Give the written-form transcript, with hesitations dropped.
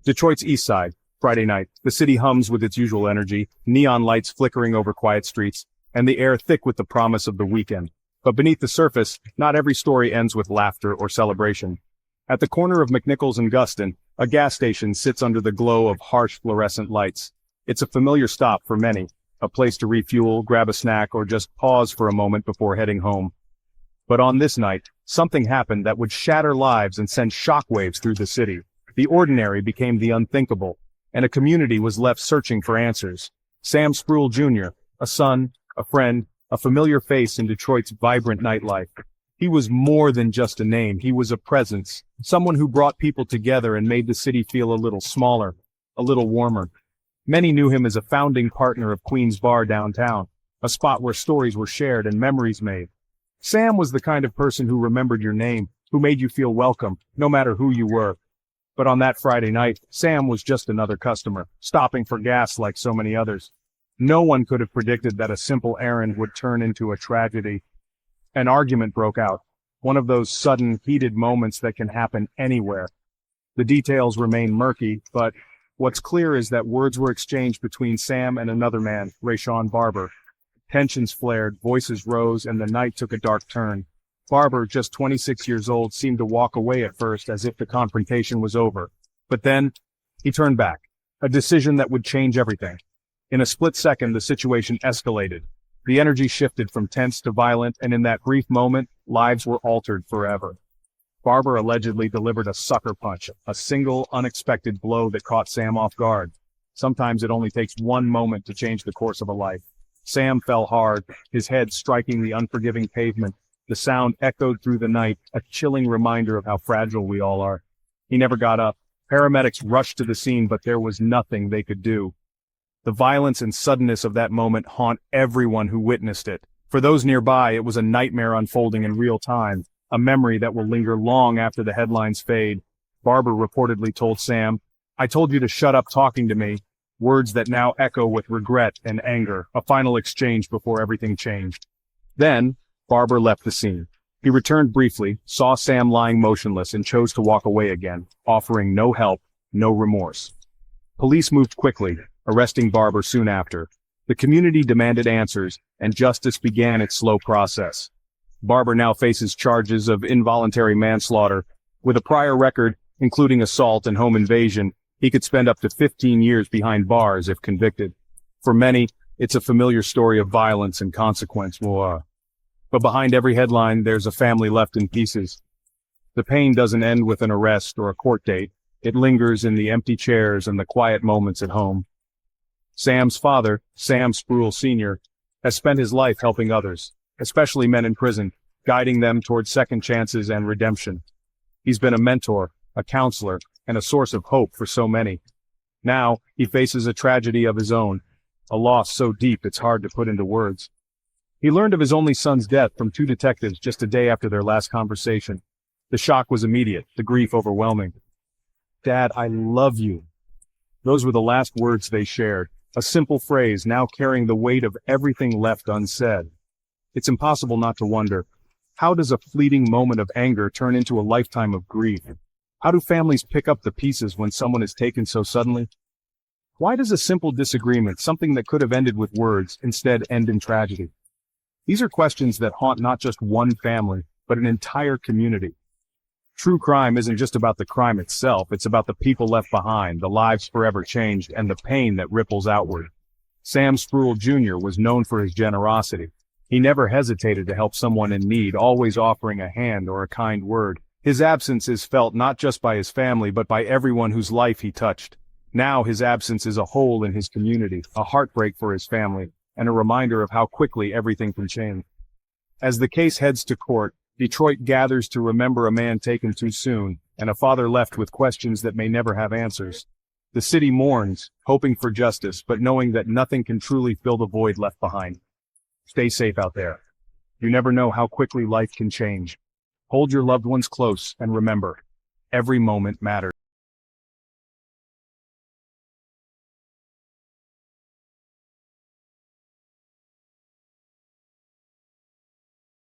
Detroit's East Side, Friday night. The city hums with its usual energy, neon lights flickering over quiet streets, and the air thick with the promise of the weekend. But beneath the surface, not every story ends with laughter or celebration. At the corner of McNichols and Guston, a gas station sits under the glow of harsh fluorescent lights. It's a familiar stop for many, a place to refuel, grab a snack, or just pause for a moment before heading home. But on this night, something happened that would shatter lives and send shockwaves through the city. The ordinary became the unthinkable, and a community was left searching for answers. Sam Spruill Jr., a son, a friend, a familiar face in Detroit's vibrant nightlife. He was more than just a name, he was a presence, someone who brought people together and made the city feel a little smaller, a little warmer. Many knew him as a founding partner of Queen's Bar downtown, a spot where stories were shared and memories made. Sam was the kind of person who remembered your name, who made you feel welcome, no matter who you were. But on that Friday night, Sam was just another customer, stopping for gas like so many others. No one could have predicted that a simple errand would turn into a tragedy. An argument broke out, one of those sudden, heated moments that can happen anywhere. The details remain murky, but what's clear is that words were exchanged between Sam and another man, Rayshawn Barber. Tensions flared, voices rose, and the night took a dark turn. Barber, just 26 years old, seemed to walk away at first as if the confrontation was over. But then, he turned back, a decision that would change everything. In a split second, the situation escalated. The energy shifted from tense to violent, and in that brief moment, lives were altered forever. Barber allegedly delivered a sucker punch, a single, unexpected blow that caught Sam off guard. Sometimes it only takes one moment to change the course of a life. Sam fell hard, his head striking the unforgiving pavement. The sound echoed through the night, a chilling reminder of how fragile we all are. He never got up. Paramedics rushed to the scene, but there was nothing they could do. The violence and suddenness of that moment haunt everyone who witnessed it. For those nearby, it was a nightmare unfolding in real time, a memory that will linger long after the headlines fade. Barber reportedly told Sam, "I told you to shut up talking to me," words that now echo with regret and anger, a final exchange before everything changed. Then, Barber left the scene. He returned briefly, saw Sam lying motionless, and chose to walk away again, offering no help, no remorse. Police moved quickly, arresting Barber soon after. The community demanded answers, and justice began its slow process. Barber now faces charges of involuntary manslaughter. With a prior record, including assault and home invasion, he could spend up to 15 years behind bars if convicted. For many, it's a familiar story of violence and consequence. But behind every headline, there's a family left in pieces. The pain doesn't end with an arrest or a court date. It lingers in the empty chairs and the quiet moments at home. Sam's father, Sam Spruill Sr., has spent his life helping others, especially men in prison, guiding them toward second chances and redemption. He's been a mentor, a counselor, and a source of hope for so many. Now, he faces a tragedy of his own, a loss so deep it's hard to put into words. He learned of his only son's death from two detectives just a day after their last conversation. The shock was immediate, the grief overwhelming. "Dad, I love you." Those were the last words they shared, a simple phrase now carrying the weight of everything left unsaid. It's impossible not to wonder, how does a fleeting moment of anger turn into a lifetime of grief? How do families pick up the pieces when someone is taken so suddenly? Why does a simple disagreement, something that could have ended with words, instead end in tragedy? These are questions that haunt not just one family, but an entire community. True crime isn't just about the crime itself, it's about the people left behind, the lives forever changed, and the pain that ripples outward. Sam Spruill Jr. was known for his generosity. He never hesitated to help someone in need, always offering a hand or a kind word. His absence is felt not just by his family, but by everyone whose life he touched. Now his absence is a hole in his community, a heartbreak for his family, and a reminder of how quickly everything can change. As the case heads to court, Detroit gathers to remember a man taken too soon, and a father left with questions that may never have answers. The city mourns, hoping for justice, but knowing that nothing can truly fill the void left behind. Stay safe out there. You never know how quickly life can change. Hold your loved ones close, and remember, every moment matters.